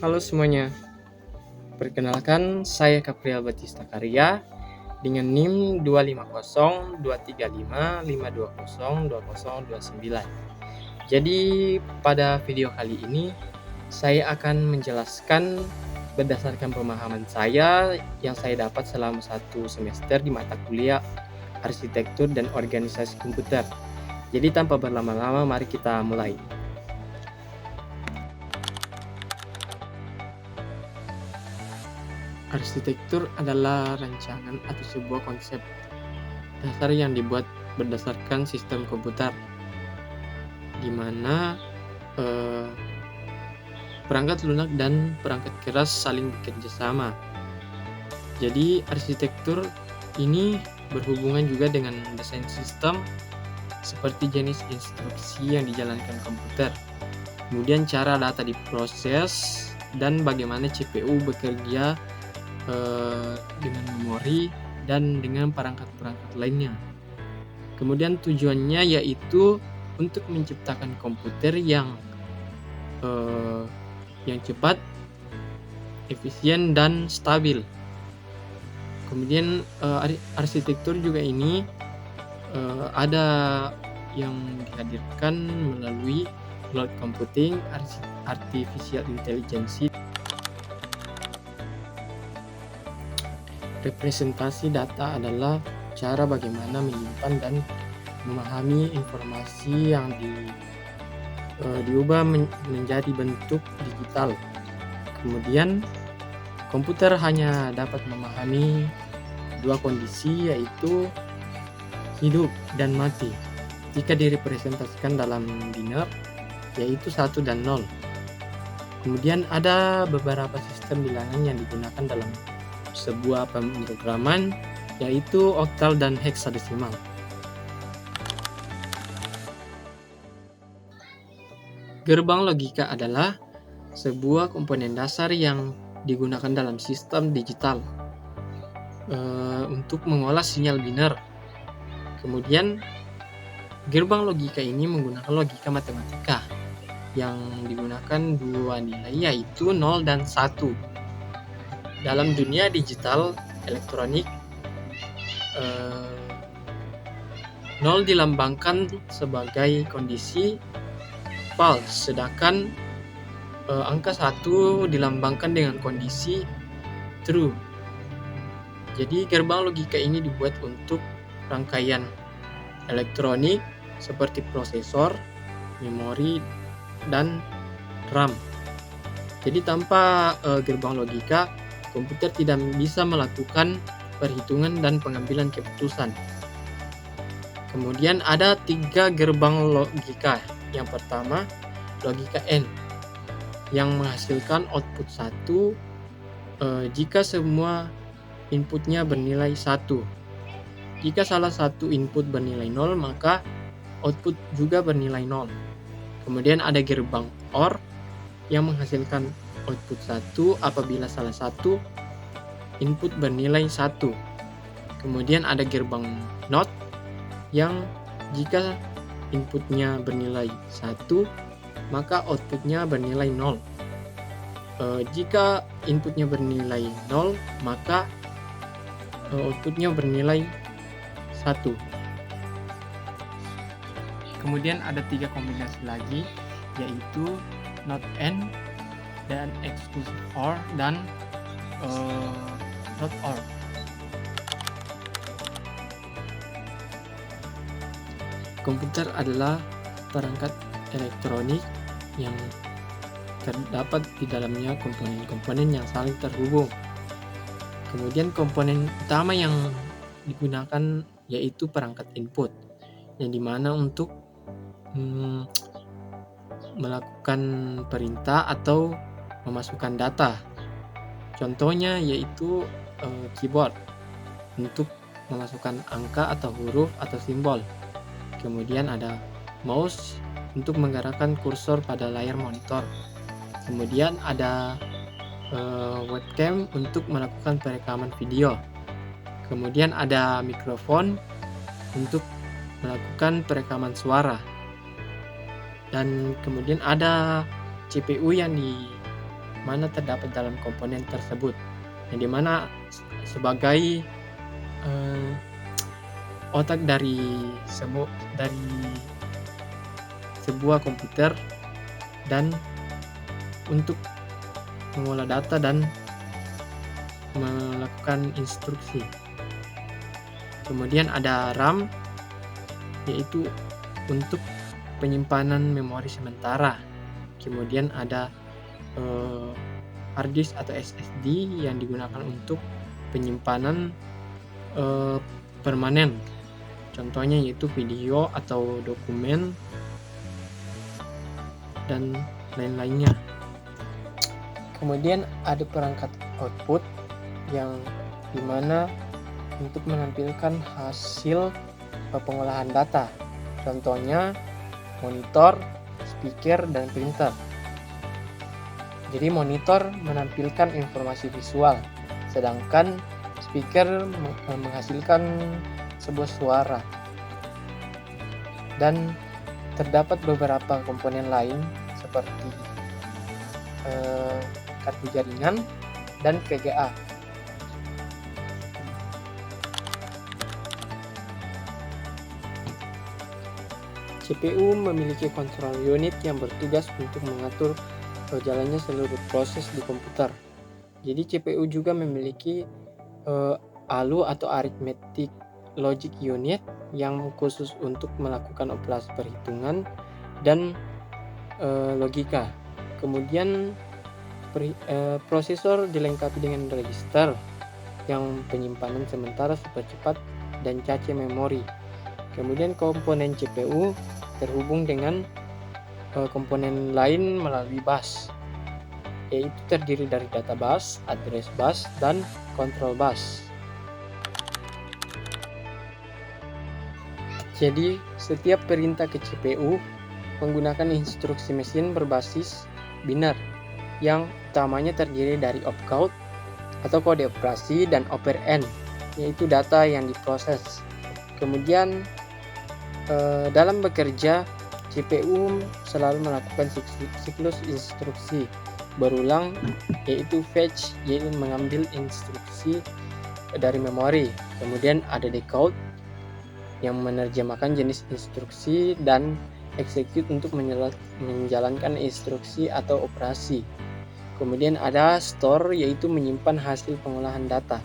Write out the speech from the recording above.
Halo semuanya, perkenalkan saya Kapriel Batista Karya dengan NIM 250235520202029. Jadi pada video kali ini saya akan menjelaskan berdasarkan pemahaman saya yang saya dapat selama 1 semester di mata kuliah Arsitektur dan Organisasi Komputer. Jadi tanpa berlama-lama mari kita mulai. Arsitektur adalah rancangan atau sebuah konsep dasar yang dibuat berdasarkan sistem komputer, di mana perangkat lunak dan perangkat keras saling bekerja sama. Jadi arsitektur ini berhubungan juga dengan desain sistem seperti jenis instruksi yang dijalankan komputer, kemudian cara data diproses, dan bagaimana CPU bekerja dengan memori dan dengan perangkat-perangkat lainnya. Kemudian tujuannya yaitu untuk menciptakan komputer yang cepat, efisien, dan stabil. Kemudian arsitektur juga ini ada yang dihadirkan melalui cloud computing, artificial intelligence. Representasi data adalah cara bagaimana menyimpan dan memahami informasi yang diubah menjadi bentuk digital. Kemudian komputer hanya dapat memahami 2 kondisi, yaitu hidup dan mati, jika direpresentasikan dalam biner, yaitu 1 dan 0. Kemudian ada beberapa sistem bilangan yang digunakan dalam sebuah pemrograman, yaitu oktal dan heksadesimal. Gerbang logika adalah sebuah komponen dasar yang digunakan dalam sistem digital untuk mengolah sinyal biner. Kemudian gerbang logika ini menggunakan logika matematika yang digunakan 2 nilai, yaitu 0 dan 1. Dalam dunia digital elektronik, 0 dilambangkan sebagai kondisi false, sedangkan angka 1 dilambangkan dengan kondisi true. Jadi gerbang logika ini dibuat untuk rangkaian elektronik seperti prosesor, memori, dan RAM. Jadi tanpa gerbang logika, komputer tidak bisa melakukan perhitungan dan pengambilan keputusan. Kemudian ada 3 gerbang logika. Yang pertama, logika AND yang menghasilkan output 1 jika semua inputnya bernilai 1. Jika salah satu input bernilai 0, maka output juga bernilai 0. Kemudian ada gerbang OR yang menghasilkan output 1 apabila salah satu input bernilai 1. Kemudian ada gerbang NOT yang jika inputnya bernilai 1, maka outputnya bernilai 0. Jika inputnya bernilai 0, maka outputnya bernilai 1. Kemudian ada 3 kombinasi lagi, yaitu NOT AND dan exclusive OR dan NOT OR. Komputer adalah perangkat elektronik yang terdapat di dalamnya komponen-komponen yang saling terhubung. Kemudian komponen utama yang digunakan yaitu perangkat input, yang dimana untuk melakukan perintah atau memasukkan data. Contohnya yaitu keyboard untuk memasukkan angka atau huruf atau simbol. Kemudian ada mouse untuk menggerakkan kursor pada layar monitor. Kemudian ada webcam untuk melakukan perekaman video. Kemudian ada mikrofon untuk melakukan perekaman suara. Dan kemudian ada CPU yang mana terdapat dalam komponen tersebut. Yang dimana sebagai otak dari sebuah komputer dan untuk mengolah data dan melakukan instruksi. Kemudian ada RAM, yaitu untuk penyimpanan memori sementara. Kemudian ada hard disk atau SSD yang digunakan untuk penyimpanan permanen. Contohnya yaitu video atau dokumen dan lain-lainnya. Kemudian ada perangkat output yang dimana untuk menampilkan hasil pengolahan data. Contohnya monitor, speaker, dan printer. Jadi monitor menampilkan informasi visual, sedangkan speaker menghasilkan sebuah suara. Dan terdapat beberapa komponen lain seperti kartu jaringan dan VGA. CPU memiliki kontrol unit yang bertugas untuk mengatur jalannya seluruh proses di komputer. Jadi CPU juga memiliki ALU atau Arithmetic Logic Unit yang khusus untuk melakukan operasi perhitungan dan logika. Kemudian prosesor dilengkapi dengan register yang penyimpanan sementara super cepat dan cache memori. Kemudian komponen CPU terhubung dengan komponen lain melalui bus, yaitu terdiri dari data bus, address bus, dan control bus. Jadi, setiap perintah ke CPU menggunakan instruksi mesin berbasis biner, yang utamanya terdiri dari opcode atau kode operasi dan operand, yaitu data yang diproses. Kemudian dalam bekerja, CPU selalu melakukan siklus instruksi berulang, yaitu fetch, yaitu mengambil instruksi dari memori. Kemudian ada decode yang menerjemahkan jenis instruksi, dan execute untuk menjalankan instruksi atau operasi. Kemudian ada store, yaitu menyimpan hasil pengolahan data.